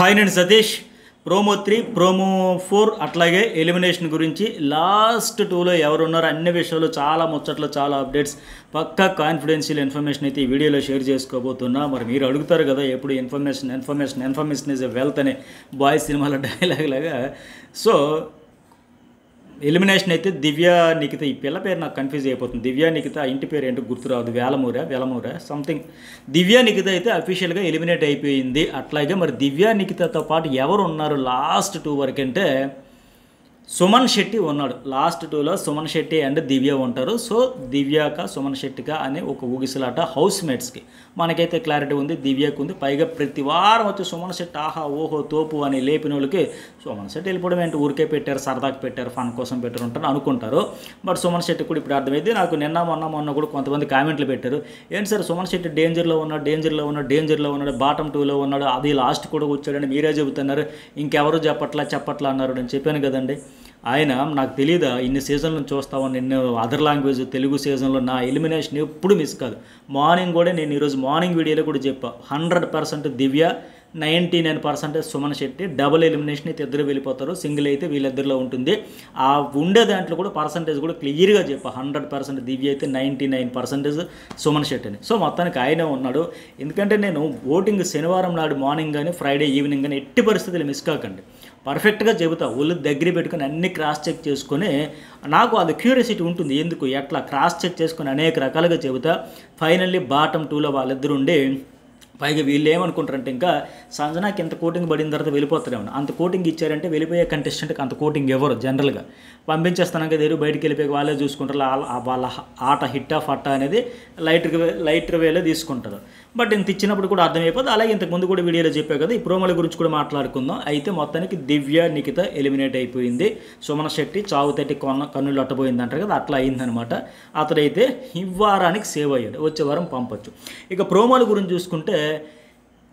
Hi నేను Satish. Promo 3, promo 4 అట్లాగే elimination గురించి లాస్ట్ 2లో ఎవరున్నారు అన్ని విషయాలు చాలా ముచ్చట్లు, చాలా అప్డేట్స్, పక్కా కాన్ఫిడెన్షియల్ ఇన్ఫర్మేషన్ అయితే ఈ వీడియోలో షేర్ చేసుకోబోతున్నా. మరి మీరు అడుగుతారు కదా ఎప్పుడు ఇన్ఫర్మేషన్ ఈజ్ ఎ వెల్త్ అనే బాయ్ సినిమాలో డైలాగ్ లాగా. సో ఎలిమినేషన్ అయితే దివ్య నిఖిత, ఈ పిల్ల పేరు నాకు కన్ఫ్యూజ్ అయిపోతుంది. దివ్య నిఖిత ఇంటి పేరు ఏంటో గుర్తురాదు, వేలమూర సంథింగ్. దివ్య నిఖిత అయితే అఫీషియల్గా ఎలిమినేట్ అయిపోయింది. అట్లాగే మరి దివ్య నిఖితతో పాటు ఎవరు ఉన్నారు లాస్ట్ 2 వరకు అంటే సుమన్ శెట్టి ఉన్నాడు. లాస్ట్ 2లో సుమన్ శెట్టి అండ్ దివ్య ఉంటారు. సో దివ్యాక సుమన్ శెట్టిక అనే ఒక ఊగిసలాట హౌస్ మేట్స్కి మనకైతే క్లారిటీ ఉంది, దివ్యకు ఉంది. పైగా ప్రతి వారం వచ్చి సుమన్ శెట్టి ఆహా ఓహో తోపు అని లేపిన వాళ్ళకి సుమన్ శెట్టి వెళ్ళిపోవడం ఏంటి, ఊరికే పెట్టారు, సరదాకి పెట్టారు, ఫన్ కోసం పెట్టారు ఉంటారు అనుకుంటారు. బట్ సుమన్ శెట్టి కూడా ఇప్పుడు అర్థమైంది. నాకు మొన్న కూడా కొంతమంది కామెంట్లు పెట్టారు, ఏంటి సార్ సుమన్ శెట్టి డేంజర్లో ఉన్నాడు, బాటమ్ 2లో ఉన్నాడు, అది లాస్ట్ కూడా వచ్చాడని మీరే చెబుతున్నారు, ఇంకెవరు చెప్పట్లా అన్నారు. నేను చెప్పాను కదండి. ఆయన నాకు తెలియదా ఇన్ని సీజన్లను చూస్తామని, నిన్న అదర్ లాంగ్వేజ్ తెలుగు సీజన్లో నా ఎలిమినేషన్ ఎప్పుడు మిస్ కాదు. మార్నింగ్ కూడా నేను ఈరోజు మార్నింగ్ వీడియోలో కూడా చెప్పా, 100% దివ్య, 99% సుమన్ శెట్టి. డబుల్ ఎలిమినేషన్ అయితే ఇద్దరు వెళ్ళిపోతారు, సింగిల్ అయితే వీళ్ళిద్దరిలో ఉంటుంది. ఆ ఉండే దాంట్లో కూడా పర్సంటేజ్ కూడా క్లియర్గా చెప్పా, 100% దివ్య అయితే 99% సుమన్ శెట్టిని. సో మొత్తానికి ఆయనే ఉన్నాడు. ఎందుకంటే నేను ఓటింగ్ శనివారం నాడు మార్నింగ్ కానీ ఫ్రైడే ఈవినింగ్ కానీ ఎట్టి పరిస్థితులు మిస్ కాకండి, పర్ఫెక్ట్గా చెబుతా. ఒళ్ళు దగ్గర పెట్టుకుని అన్ని క్రాస్ చెక్ చేసుకొని, నాకు అది క్యూరియాసిటీ ఉంటుంది ఎందుకు ఎట్లా క్రాస్ చెక్ చేసుకొని అనేక రకాలుగా చెబుతా. ఫైనల్లీ బాటమ్ 2లో వాళ్ళిద్దరు ఉండి, పైగా వీళ్ళు ఏమనుకుంటారంటే ఇంకా సంజనాకి ఇంత కోటింగ్ పడిన తర్వాత వెళ్ళిపోతారేమో, అంత కోటింగ్ ఇచ్చారంటే వెళ్ళిపోయే కంటెస్టెంట్కి అంత కోటింగ్ ఎవరు జనరల్గా పంపించేస్తాను కదా, ఎదురు బయటికి వెళ్ళిపోయి వాళ్ళే చూసుకుంటారు. వాళ్ళ ఆట హిట్టా ఫట్టా అనేది లైటర్ వేలో తీసుకుంటారు. బట్ ఇంత ఇచ్చినప్పుడు కూడా అర్థమైపోతుంది. అలాగే ఇంతకుముందు కూడా వీడియోలో చెప్పే కదా, ఈ ప్రోమోల గురించి కూడా మాట్లాడుకుందాం. అయితే మొత్తానికి దివ్య నిఖిత ఎలిమినేట్ అయిపోయింది. సుమన్ శెట్టి చావు తట్టి కన్నులు అట్టబోయింది అంటారు కదా, అట్లా అయిందనమాట. అతడైతే ఈ వారానికి సేవ్ అయ్యాడు, వచ్చే వారం పంపొచ్చు. ఇక ప్రోమోల గురించి చూసుకుంటే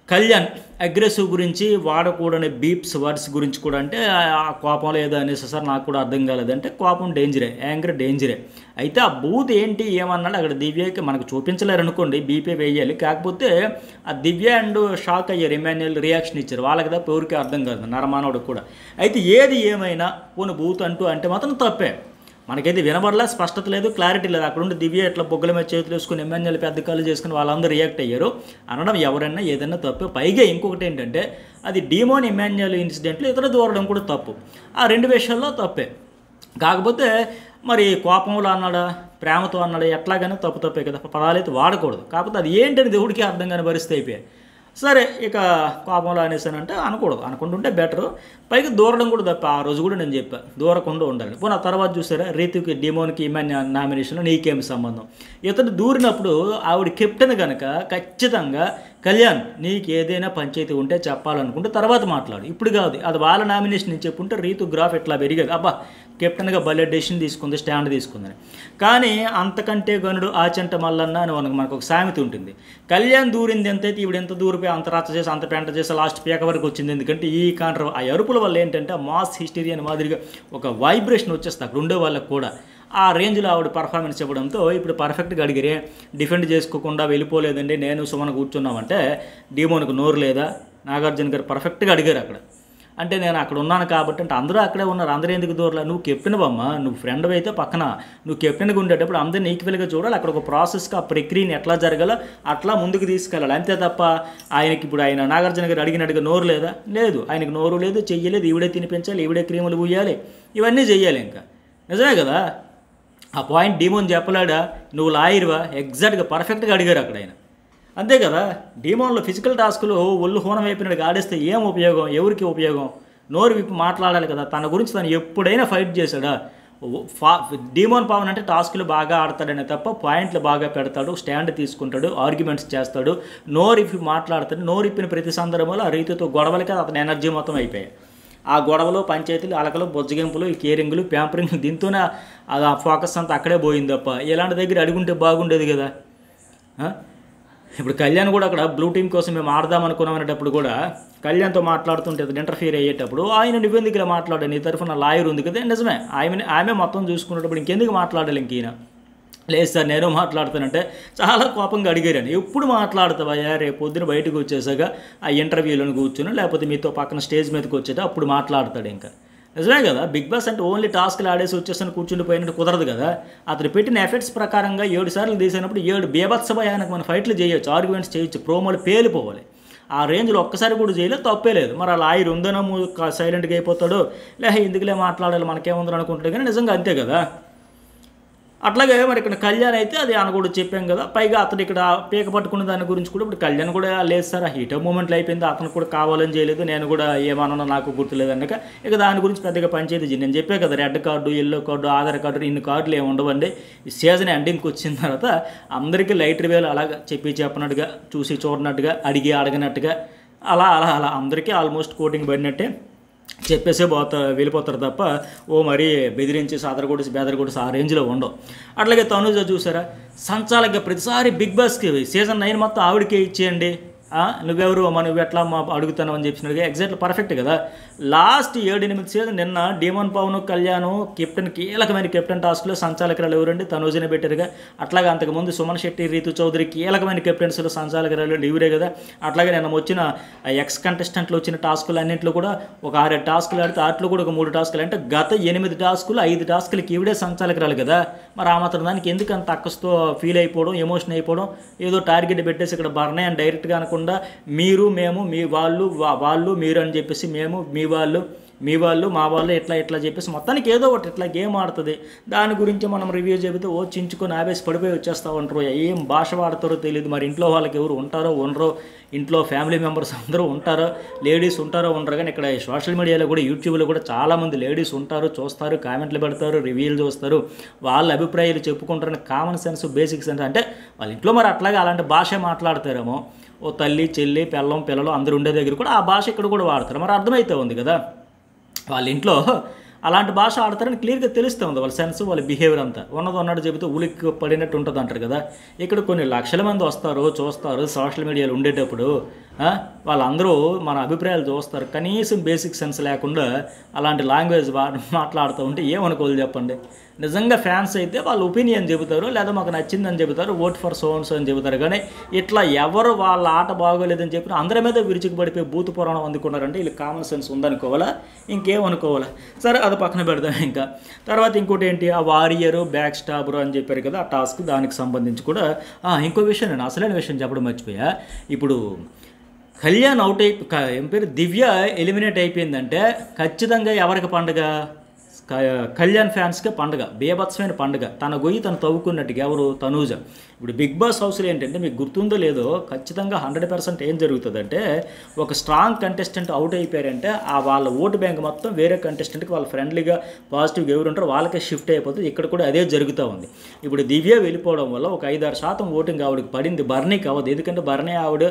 కళ్యాణ్ అగ్రెసివ్ గురించి, వాడకూడని బీప్స్ వర్డ్స్ గురించి కూడా, అంటే ఆ కోపంలో ఏదో అనేసి సార్ నాకు కూడా అర్థం కాలేదంటే కోపం డేంజరే, యాంగ్రీ డేంజరే. అయితే ఆ బూత్ ఏంటి ఏమన్నాడు అక్కడ దివ్యకి మనకు చూపించలేరు అనుకోండి, బీపీ వేయాలి. కాకపోతే ఆ దివ్య అండ్ షాక్ అయ్యారు, ఎమాన్యుయల్ రియాక్షన్ ఇచ్చారు, వాళ్ళకి తప్ప ఎవరికి అర్థం కాదు, నరమానవుడు కూడా. అయితే ఏది ఏమైనా పోను బూత్ అంటే మాత్రం తప్పే, మనకైతే వినబడలే, స్పష్టత లేదు, క్లారిటీ లేదు. అక్కడ ఉండి దివ్య ఇట్లా బొగ్గల మీద చేతులు వేసుకుని ఎమ్మెన్యేలు పెద్ద కాళ్ళు చేసుకుని వాళ్ళందరూ రియాక్ట్ అయ్యారు అనడం ఎవరైనా ఏదైనా తప్పు. పైగా ఇంకొకటి ఏంటంటే అది డీమోన్ ఎమ్మెన్యేల్ ఇన్సిడెంట్లో ఇతర దూరడం కూడా తప్పు. ఆ 2 విషయాల్లో తప్పే. కాకపోతే మరి కోపంలో అన్నాడా, ప్రేమతో అన్నాడా, ఎట్లాగైనా తప్పే కదా, పదాలైతే వాడకూడదు. కాకపోతే అది ఏంటని దేవుడికి అర్థం కాని పరిస్థితి అయిపోయాయి. సరే ఇక కోపంలో అనేసానంటే అనకూడదు, అనుకుంటుంటే బెటరు. పైగా దూరడం కూడా తప్ప. ఆ రోజు కూడా నేను చెప్పాను దూరకుండా ఉండాలి. పోనీ ఆ తర్వాత చూసారా రీతుకి డిమోన్కి నామినేషన్లో నీకేమి సంబంధం, ఇతను దూరినప్పుడు ఆవిడ కెప్టెన్ కనుక ఖచ్చితంగా కళ్యాణ్ నీకు ఏదైనా పంచాయతీ ఉంటే చెప్పాలనుకుంటే తర్వాత మాట్లాడు, ఇప్పుడు కాదు. అది వాళ్ళ నామినేషన్ నేను చెప్పుంటే రీతు గ్రాఫ్ ఎట్లా పెరిగేది, అబ్బా కెప్టెన్గా భలే డెసిషన్ తీసుకుంది, స్టాండ్ తీసుకుందని. కానీ అంతకంటే గనుడు ఆచంట మల్లన్న అని మనకు ఒక సామెత ఉంటుంది. కళ్యాణ్ దూరింది ఎంతైతే ఈవిడ ఎంత దూరిపోయి అంత రచ్చ చేసి అంత పెంట చేసి లాస్ట్ పేక వరకు వచ్చింది. ఎందుకంటే ఈ కాంట్ర ఆ అరుపుల వల్ల ఏంటంటే మాస్ హిస్టరీ అని మాదిరిగా ఒక వైబ్రేషన్ వచ్చేస్తుంది అక్కడ ఉండే వాళ్ళకి కూడా. ఆ రేంజ్లో ఆవిడ పర్ఫార్మెన్స్ ఇవ్వడంతో ఇప్పుడు పర్ఫెక్ట్గా అడిగిరే, డిఫెండ్ చేసుకోకుండా వెళ్ళిపోలేదండి నేను సుమన్ కూర్చున్నామంటే డీమోన్కి నోరు లేదా, నాగార్జున గారు పర్ఫెక్ట్గా అడిగారు అక్కడ. అంటే నేను అక్కడ ఉన్నాను కాబట్టి, అంటే అందరూ అక్కడే ఉన్నారు, అందరూ ఎందుకు దూరలే, నువ్వు కెప్టెన్ బమ్మ, నువ్వు ఫ్రెండ్ అయితే పక్కన నువ్వు కెప్టెన్గా ఉండేటప్పుడు అందరిని ఈక్వల్గా చూడాలి. అక్కడ ఒక ప్రాసెస్గా ఆ ప్రక్రియని ఎట్లా జరగాలో అట్లా ముందుకు తీసుకెళ్ళాలి, అంతే తప్ప ఆయనకి ఇప్పుడు ఆయన నాగార్జున గారు అడిగినట్టుగా నోరు లేదా, లేదు, ఆయనకు నోరు లేదు, చెయ్యలేదు, ఈవిడే తినిపించాలి, ఈవిడే క్రీములు పూయాలి, ఇవన్నీ చెయ్యాలి. ఇంకా నిజమే కదా, ఆ పాయింట్ డీమోన్ చెప్పలేడా, నువ్వు లాయర్వా, ఎగ్జాక్ట్గా పర్ఫెక్ట్గా అడిగారు అక్కడ ఆయన. అంతే కదా, డీమోన్లో ఫిజికల్ టాస్కులు ఒళ్ళు హోనం అయిపోయినట్టుగా ఆడేస్తే ఏం ఉపయోగం, ఎవరికి ఉపయోగం, నోరు విప్పి మాట్లాడాలి కదా. తన గురించి తను ఎప్పుడైనా ఫైట్ చేశాడా, డీమోన్ పవన్ అంటే టాస్కులు బాగా ఆడతాడనే తప్ప పాయింట్లు బాగా పెడతాడు, స్టాండ్ తీసుకుంటాడు, ఆర్గ్యుమెంట్స్ చేస్తాడు, నోరు ఇప్పి మాట్లాడతాడు. నోరు ఇప్పిన ప్రతి సందర్భంలో ఆ రీతితో గొడవలకి అతని ఎనర్జీ మొత్తం అయిపోయాయి. ఆ గొడవలు, పంచాయతీలు, అలకలు, బొజ్జగింపులు, ఈ కేరింగ్లు, ప్యాంపరింగ్, దీంతోనే ఆ ఫోకస్ అంతా అక్కడే పోయింది తప్ప ఇలాంటి దగ్గర అడుగుంటే బాగుండేది కదా. ఇప్పుడు కళ్యాణ్ కూడా అక్కడ బ్లూ టీం కోసం మేము ఆడదాం అనుకున్నాం అనేటప్పుడు కూడా కళ్యాణ్తో మాట్లాడుతుంటే ఇంటర్ఫియర్ అయ్యేటప్పుడు ఆయన నువ్వెందుకు ఇలా మాట్లాడాను, నీ తరఫున లాయర్ ఉంది కదా, నిజమే ఆమె మొత్తం చూసుకునేటప్పుడు ఇంకెందుకు మాట్లాడాలి ఇంక ఈయన. లేదు సార్ నేను మాట్లాడుతానంటే చాలా కోపంగా అడిగారని. ఎప్పుడు మాట్లాడతావయ్యా, రేపు పొద్దున బయటకు వచ్చేసాక ఆ ఇంటర్వ్యూలను కూర్చుని లేకపోతే మీతో పక్కన స్టేజ్ మీదకి వచ్చేట అప్పుడు మాట్లాడతాడు. ఇంకా నిజమే కదా, బిగ్ బాస్ అంటే ఓన్లీ టాస్క్లు ఆడేసి వచ్చేసాను కూర్చుండిపోయినట్టు కుదరదు కదా. అతను పెట్టిన ఎఫెక్ట్స్ ప్రకారంగా 7 సార్లు తీసినప్పుడు 7 బీభత్స భయానికి మనం ఫైట్లు చేయొచ్చు, ఆర్గ్యుమెంట్స్ చేయొచ్చు, ప్రోమోలు పేలిపోవాలి. ఆ రేంజ్లో ఒక్కసారి కూడా చేయలేదు, తప్పే లేదు. మరి ఆ లాయర్ ఉందనో సైలెంట్గా అయిపోతాడో, ఎందుకులే మాట్లాడాలి మనకేముందని అనుకుంటాడు. కానీ నిజంగా అంతే కదా. అట్లాగే మరి ఇక్కడ కళ్యాణ్ అయితే అది ఆయన కూడా చెప్పాం కదా. పైగా అతను ఇక్కడ పీక పట్టుకున్న దాని గురించి కూడా ఇప్పుడు కళ్యాణ్ కూడా లేదు సార్, ఆ హీట్ మూమెంట్లు అయిపోయింది, అతను కూడా కావాలని చేయలేదు, నేను కూడా ఏమన్నా నాకు గుర్తులేదు అన్నాక ఇక దాని గురించి పెద్దగా పంచాయతీ. నేను చెప్పే కదా, red card, yellow card, Aadhaar card, ఇన్ని కార్డులు ఏమి ఉండవండి. ఈ సీజన్ ఎండింగ్కి వచ్చిన తర్వాత అందరికీ లైటర్ వేలు అలాగా చెప్పినట్టుగా, చూసి చూడనట్టుగా, అడిగినట్టుగా అలా అలా అలా అందరికీ ఆల్మోస్ట్ కోటింగ్ పడినట్టే చెప్పేసే వెళ్ళిపోతారు తప్ప మరీ బెదిరించి బెదరగొడిసి ఆ రేంజ్లో ఉండవు. అట్లాగే తనుజ చూసారా, సంచాలకుగా ప్రతిసారి బిగ్ బాస్కి సీజన్ 9 మొత్తం ఆవిడకే ఇచ్చేయండి, నువ్వెవరు నువ్వు ఎట్లా అడుగుతాను అని చెప్పినట్టుగా ఎగ్జాక్ట్లీ పర్ఫెక్ట్ కదా. లాస్ట్ 7-8 సీజన్ నిన్న డీమన్ పవన్ కళ్యాణ్ కీలకమైన కెప్టెన్ టాస్క్లో సంచాలకురాలు ఎవరండి, తనుజనే పెట్టారుగా. అట్లాగే అంతకుముందు సుమన్ శెట్టి, రీతు చౌదరి కీలకమైన కెప్టెన్స్లో సంచాలకురాలు ఇవరే కదా. అట్లాగే నిన్న వచ్చిన ఎక్స్ కంటెస్టెంట్లు వచ్చిన టాస్కులు అన్నింటిలో కూడా ఒక 6 టాస్కులు ఆడితే వాటిలో కూడా ఒక 3 టాస్కులు, అంటే గత 8 టాస్కులు 5 టాస్కులకి ఈవిడే సంచాలకురాలు కదా. మరి ఆ మాత్రం దానికి ఎందుకు అంత అక్కస్తో ఫీల్ అయిపోవడం, ఎమోషన్ అయిపోవడం, ఏదో టార్గెట్ పెట్టేసి ఇక్కడ బర్నే అని డైరెక్ట్గా అనకుండా మీరు మేము మీ వాళ్ళు మీరు అని చెప్పేసి మేము మీ వాళ్ళు మా వాళ్ళు ఎట్లా చెప్పేసి మొత్తానికి ఏదో ఒకటి ఇట్లా గేమ్ ఆడుతుంది. దాని గురించి మనం రివ్యూ చెబితే చించుకొని ఆవేశ పడిపోయి వచ్చేస్తూ ఉంటారు. ఏం భాష వాడతారో తెలియదు. మరి ఇంట్లో వాళ్ళకి ఎవరు ఉంటారో ఉండరో, ఇంట్లో ఫ్యామిలీ మెంబర్స్ అందరూ ఉంటారో, లేడీస్ ఉంటారో ఉండరు. కానీ ఇక్కడ సోషల్ మీడియాలో కూడా యూట్యూబ్లో కూడా చాలామంది లేడీస్ ఉంటారు, చూస్తారు, కామెంట్లు పెడతారు, రివ్యూలు చూస్తారు, వాళ్ళ అభిప్రాయాలు చెప్పుకుంటారని కామన్ సెన్స్, బేసిక్ సెన్స్. అంటే వాళ్ళ ఇంట్లో మరి అట్లాగే అలాంటి భాష మాట్లాడతారేమో. తల్లి, చెల్లి, పిల్లలు అందరూ ఉండే దగ్గర కూడా ఆ భాష ఇక్కడ కూడా వాడతారు. మరి అర్థమైతే ఉంది కదా, వాళ్ళ ఇంట్లో అలాంటి భాష ఆడతారని క్లియర్గా తెలుస్తూ ఉంది. వాళ్ళ సెన్స్, వాళ్ళ బిహేవియర్ అంతా ఉన్నట్టు చెబితే ఉలిక్కి పడినట్టు ఉంటుంది అంటారు కదా. ఇక్కడ కొన్ని లక్షల మంది వస్తారు, చూస్తారు సోషల్ మీడియాలో ఉండేటప్పుడు. వాళ్ళందరూ మన అభిప్రాయాలు చూస్తారు. కనీసం బేసిక్ సెన్స్ లేకుండా అలాంటి లాంగ్వేజ్ మాట్లాడుతూ ఉంటే ఏమనుకోవాలి చెప్పండి. నిజంగా ఫ్యాన్స్ అయితే వాళ్ళ ఒపీనియన్ చెబుతారు, లేదా మాకు నచ్చిందని చెబుతారు, ఓట్ ఫర్ సోన్స్ అని చెబుతారు. కానీ ఇట్లా ఎవరు వాళ్ళ ఆట బాగోలేదని చెప్పిన అందరి మీద విరుచుకుపడిపోయి బూతు పురాణం అందుకున్నారంటే వీళ్ళు కామన్ సెన్స్ ఉందనుకోవాలా, ఇంకేమనుకోవాలా. సరే అది పక్కన పెడదాం. ఇంకా తర్వాత ఇంకోటి ఏంటి, ఆ వారియరు, బ్యాక్ స్టాబరు అని చెప్పారు కదా, ఆ టాస్క్ దానికి సంబంధించి కూడా ఇంకో విషయం, నేను అసలైన విషయం చెప్పడం మర్చిపోయా. ఇప్పుడు కళ్యాణ్ ఏం పేరు దివ్య ఎలిమినేట్ అయిపోయిందంటే ఖచ్చితంగా ఎవరికి పండుగ, కళ్యాణ్ ఫ్యాన్స్కే పండుగ, బేభత్సమైన పండుగ. తన గొయ్యి తను తవ్వుకున్నట్టుగా. ఎవరు, తనూజ. ఇప్పుడు బిగ్ బాస్ హౌస్లో ఏంటంటే మీకు గుర్తుందో లేదో, ఖచ్చితంగా 100% ఏం జరుగుతుందంటే, ఒక స్ట్రాంగ్ కంటెస్టెంట్ అవుట్ అయిపోయారంటే వాళ్ళ ఓటు బ్యాంక్ మొత్తం వేరే కంటెస్టెంట్కి వాళ్ళు ఫ్రెండ్లీగా పాజిటివ్గా ఎవరు ఉంటారో వాళ్ళకే షిఫ్ట్ అయిపోతుంది. ఇక్కడ కూడా అదే జరుగుతూ ఉంది. ఇప్పుడు దివ్య వెళ్ళిపోవడం వల్ల ఒక 5-6% ఓటింగ్ ఆవిడకి పడింది, బర్నీకి అవ్వదు. ఎందుకంటే బర్నీ ఆవిడ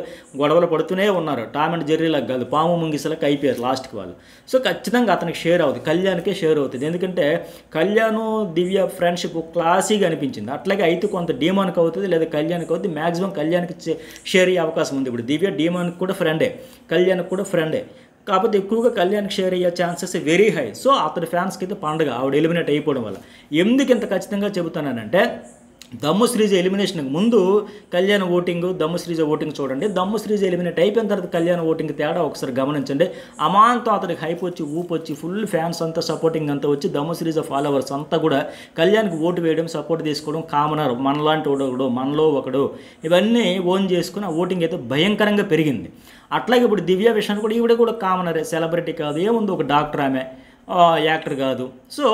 గొడవలు పడుతూనే ఉన్నారు, టామ్ అండ్ జెర్రీలకు కాదు, పాము ముంగిసలకు అయిపోయారు లాస్ట్కి వాళ్ళు. సో ఖచ్చితంగా అతనికి షేర్ అవుతుంది, కళ్యాణ్కే షేర్ అవుతుంది. ఎందుకంటే కళ్యాణ్ దివ్య ఫ్రెండ్షిప్ క్లాసీగా అనిపించింది. అట్లాగే అయితే కొంత డీమాన్కి అవుతుంది, లేదా కళ్యాణ్కి అవుతుంది. మ్యాక్సిమం కళ్యాణ్కి షేర్ అయ్యే అవకాశం ఉంది. ఇప్పుడు దివ్య డీమాన్కి కూడా ఫ్రెండే, కళ్యాణ్కి కూడా ఫ్రెండే, కాకపోతే ఎక్కువగా కళ్యాణ్కి షేర్ అయ్యే ఛాన్సెస్ వెరీ హై. సో అతని ఫ్యాన్స్కి అయితే పండుగ ఆవిడ ఎలిమినేట్ అయిపోవడం వల్ల. ఎందుకు ఇంత ఖచ్చితంగా చెబుతున్నానంటే, దమ్ము శ్రీజ ఎలిమినేషన్కి ముందు కళ్యాణ్ ఓటింగ్, దమ్ము శ్రీజ ఓటింగ్ చూడండి. దమ్ము శ్రీజ ఎలిమినేట్ అయిపోయిన తర్వాత కళ్యాణ్ ఓటింగ్ తేడా ఒకసారి గమనించండి. అమాంతం అతనికి హైప్ వచ్చి, ఊపు వచ్చి, ఫుల్ ఫ్యాన్స్ అంతా సపోర్టింగ్ అంతా వచ్చి, దమ్ము శ్రీజ ఫాలోవర్స్ అంతా కూడా కళ్యాణ్కి ఓటు వేయడం, సపోర్ట్ తీసుకోవడం, కామనర్ మనలాంటి ఒకడు, మనలో ఒకడు, ఇవన్నీ ఓన్ చేసుకుని ఆ ఓటింగ్ అయితే భయంకరంగా పెరిగింది. అట్లాగే ఇప్పుడు దివ్య విషయాన్ని కూడా ఈవిడ కూడా కామనరే, సెలబ్రిటీ కాదు, ఏముంది ఒక డాక్టర్, ఆమె యాక్టర్ కాదు. సో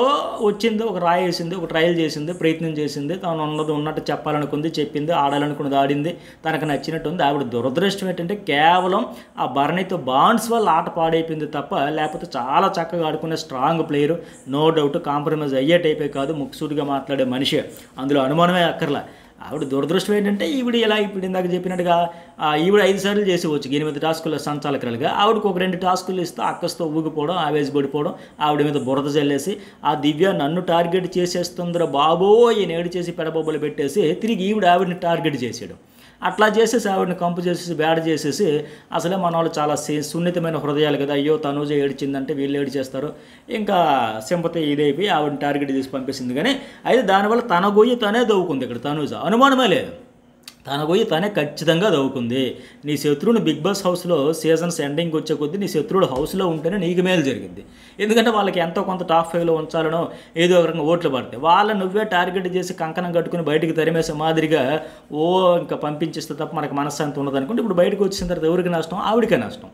వచ్చింది, ఒక రాయి వేసింది, ఒక ట్రయల్ చేసింది, ప్రయత్నం చేసింది, తాను ఉన్నట్టు చెప్పాలనుకుంది, చెప్పింది, ఆడాలనుకున్నది ఆడింది, తనకు నచ్చినట్టు ఉంది. ఆవిడ దురదృష్టం ఏంటంటే కేవలం ఆ బర్నీతో బాండ్స్ వల్ల ఆట పాడైపోయింది తప్ప, లేకపోతే చాలా చక్కగా ఆడుకునే strong player, no doubt, compromise అయ్యే టైపే కాదు, ముక్సూటిగా మాట్లాడే మనిషి, అందులో అనుమానమే అక్కర్లా. ఆవిడ దురదృష్టం ఏంటంటే ఈవిడ ఇప్పుడు ఇందాక చెప్పినట్టుగా ఈవిడ 5 సార్లు చేసేవచ్చు 8 టాస్కుల సంచాలకురాలుగా. ఆవిడకు ఒక 2 టాస్కులు ఇస్తే అక్కస్తో ఊగిపోవడం, ఆవేశపడిపోవడం, ఆవిడ మీద బురద జల్లేసి ఆ దివ్య నన్ను టార్గెట్ చేసేస్తుందిరా బాబో ఈ నేడు చేసి పెడబొబ్బలు పెట్టేసి తిరిగి ఆవిడని టార్గెట్ చేసాడు. అట్లా చేసేసి ఆవిడని కంపు చేసేసి బ్యాడ్ చేసేసి అసలే మన వాళ్ళు చాలా సున్నితమైన హృదయాలు కదా, అయ్యో తనూజ ఏడిచిందంటే వీళ్ళు ఏడిచేస్తారు, ఇంకా సింపతి ఇదైపోయి ఆవిడని టార్గెట్ చేసి పంపేసింది. కానీ అయితే దానివల్ల తన గొయ్యి తనే దవ్వుకుంది. ఇక్కడ తనూజ అనుమానమే లేదు, తన గొయ్యి తనే ఖచ్చితంగా దవ్వుకుంది. నీ శత్రువుని బిగ్ బాస్ హౌస్లో సీజన్స్ ఎండింగ్ వచ్చే కొద్దీ నీ శత్రువుడు హౌస్లో ఉంటేనే నీకు మేలు జరిగింది. ఎందుకంటే వాళ్ళకి ఎంతో కొంత టాప్ 5లో ఉంచాలనో ఏదో ఒక రకంగా ఓట్లు పడతాయి. వాళ్ళని నువ్వే టార్గెట్ చేసి కంకణం కట్టుకుని బయటికి తరిమేసే మాదిరిగా ఇంకా పంపించేస్తే తప్ప మనకు మనశ్శాంతి ఉండదు అనుకుంటే ఇప్పుడు బయటకు వచ్చిన తర్వాత ఎవరికి నష్టం? ఆవిడికే నష్టం.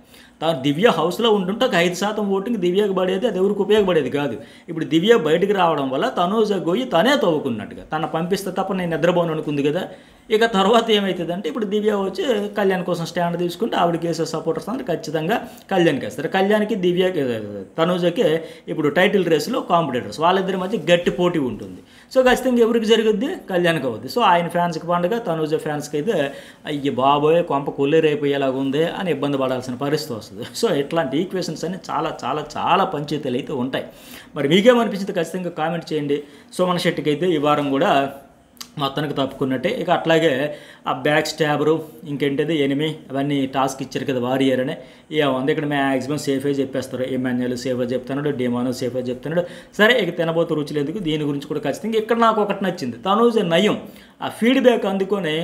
దివ్య హౌస్లో ఉంటుంటే ఒక 5% ఓటింగ్ దివ్యకు పడేది, అది ఎవరికి ఉపయోగపడేది కాదు. ఇప్పుడు దివ్య బయటికి రావడం వల్ల తనూజ గొయ్యి తనే తవ్వుకున్నట్టుగా, తన పంపిస్తే తప్ప నేను నిద్రపోను అనుకుంది కదా. ఇక తర్వాత ఏమవుతుందంటే ఇప్పుడు దివ్య వచ్చి కళ్యాణ్ కోసం స్టాండ్ తీసుకుంటే ఆవిడకి వేసే సపోర్టర్స్ అందరూ ఖచ్చితంగా కళ్యాణ్కి వేస్తారు. కళ్యాణ్కి దివ్యకి తనూజకి ఇప్పుడు టైటిల్ రేసులో కాంపిటేటర్స్, వాళ్ళిద్దరి మధ్య గట్టి పోటీ ఉంటుంది. సో ఖచ్చితంగా ఎవరికి జరుగుద్ది? కళ్యాణ్కి అవుద్ది. సో ఆయన ఫ్యాన్స్కి పండుగ, తనూజ ఫ్యాన్స్కి అయితే అయ్యి బాబోయ్ కొంప కొల్లేరైపోయేలాగా ఉంది అని ఇబ్బంది పడాల్సిన పరిస్థితి వస్తుంది. సో ఇట్లాంటి ఈక్వేషన్స్ అన్ని చాలా చాలా చాలా పంచాయతీలు అయితే ఉంటాయి. మరి మీకేమనిపించింది ఖచ్చితంగా కామెంట్ చేయండి. సోమన్ శెట్టికి అయితే ఈ వారం కూడా మొత్తానికి తప్పుకున్నట్టే. ఇక అట్లాగే ఆ బ్యాక్ స్టాబరు ఇంకేంటిది ఎనిమి అవన్నీ టాస్క్ ఇచ్చారు కదా వారియర్ అని, ఏముంది ఇక్కడ మ్యాక్సిమం సేఫే చెప్పేస్తారు. ఎమ్మెన్యేలు సేఫే చెప్తున్నాడు, డిమానో సేఫే చెప్తున్నాడు. సరే ఇక తినబోతు రుచులు ఎందుకు, దీని గురించి కూడా ఖచ్చితంగా ఇక్కడ నాకు ఒకటి నచ్చింది. తనూజ నయం ఆ ఫీడ్బ్యాక్ అందుకొని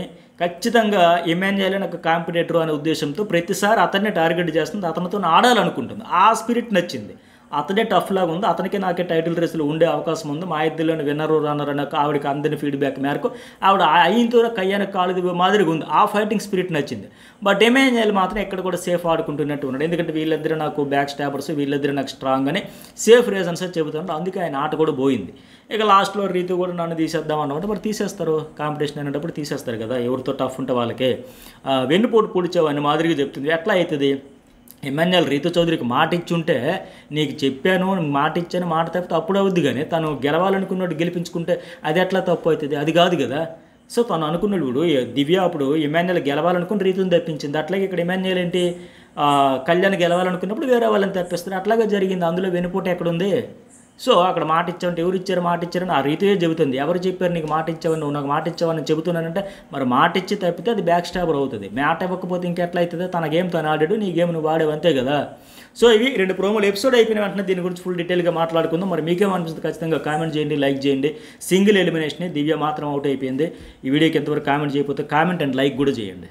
ఖచ్చితంగా ఎమ్మెన్యేలు నాకు కాంపిటేటర్ అనే ఉద్దేశంతో ప్రతిసారి అతన్ని టార్గెట్ చేస్తుంది, అతనితో ఆడాలనుకుంటుంది. ఆ స్పిరిట్ నచ్చింది. అతనే టఫ్ లాగా ఉంది, అతనికి నాకే టైటిల్ రేసులు ఉండే అవకాశం ఉంది, మా ఇద్దరిలోని విన్నరు రన్నర్ అన్న ఆవిడకి అందని ఫీడ్బ్యాక్ మేరకు ఆవిడ అయినతో కయ్యానికి కాలు మాదిరిగా ఉంది. ఆ ఫైటింగ్ స్పిరిట్ నచ్చింది. బట్ ఎమ్మెన్యేలు మాత్రం ఎక్కడ కూడా సేఫ్ ఆడుకుంటున్నట్టు ఉన్నాడు. ఎందుకంటే వీళ్ళిద్దరు నాకు బ్యాక్ స్టాబర్స్, వీళ్ళిద్దరు నాకు స్ట్రాంగ్ అని సేఫ్ రీజన్స్ చెబుతున్నారు. అందుకే ఆయన ఆట కూడా పోయింది. ఇక లాస్ట్లో రీతు కూడా నన్ను తీసేద్దాం అన్నమాట. మరి తీసేస్తారు, కాంపిటీషన్ అనేటప్పుడు తీసేస్తారు కదా, ఎవరితో టఫ్ ఉంటే వాళ్ళకే. వెన్నుపోటు పొడిచావని మాదిరిగా చెప్తుంది. ఎట్లా అవుతుంది? ఎమ్మెన్యేలు రీతు చౌదరికి మాట ఇచ్చుంటే నీకు చెప్పాను, మాట ఇచ్చాను, మాట తప్పితే అప్పుడు అవుద్ది. కానీ తను గెలవాలనుకున్నట్టు గెలిపించుకుంటే అది ఎట్లా తప్పు అవుతుంది? అది కాదు కదా. సో తను అనుకున్నాడు ఇప్పుడు దివ్య అప్పుడు ఎమ్మెన్యేలు గెలవాలనుకుని రీతుని తప్పించింది. అట్లాగే ఇక్కడ ఎమ్మెన్యేలు ఏంటి కళ్యాణ్ గెలవాలనుకున్నప్పుడు వేరే వాళ్ళని తప్పిస్తారు. అట్లాగే జరిగింది. అందులో వెనుపోటు ఎక్కడుంది? సో అక్కడ మాట ఇచ్చామంటే ఎవరు ఇచ్చారు, మాట ఇచ్చారని ఆ రీతే చెబుతుంది. ఎవరు చెప్పారు నీకు మాట ఇచ్చావని, నువ్వు నాకు మాట ఇచ్చావని చెబుతున్నానంటే మరి మాట ఇచ్చి తప్పితే అది బ్యాక్ స్టాబర్ అవుతుంది. మాట ఇవ్వకపోతే ఇంకెట్లా అవుతుంది? తన గేమ్ తను ఆడాడు, నీ గేమ్ నువ్వు ఆడేవు, అంతే కదా. సో ఇవి 2 ప్రోమోలు ఎపిసోడ్ అయిపోయిన వెంటనే దీని గురించి ఫుల్ డీటెయిల్గా మాట్లాడుకుందాం. మరి మీకేమనిపిస్తుంది ఖచ్చితంగా కామెంట్ చేయండి, లైక్ చేయండి. సింగిల్ ఎలిమినేషన్ దివ్య మాత్రం అవుట్ అయిపోయింది. ఈ వీడియోకి ఎంతవరకు కామెంట్ చేయకపోతే కామెంట్ అండ్ లైక్ కూడా చేయండి.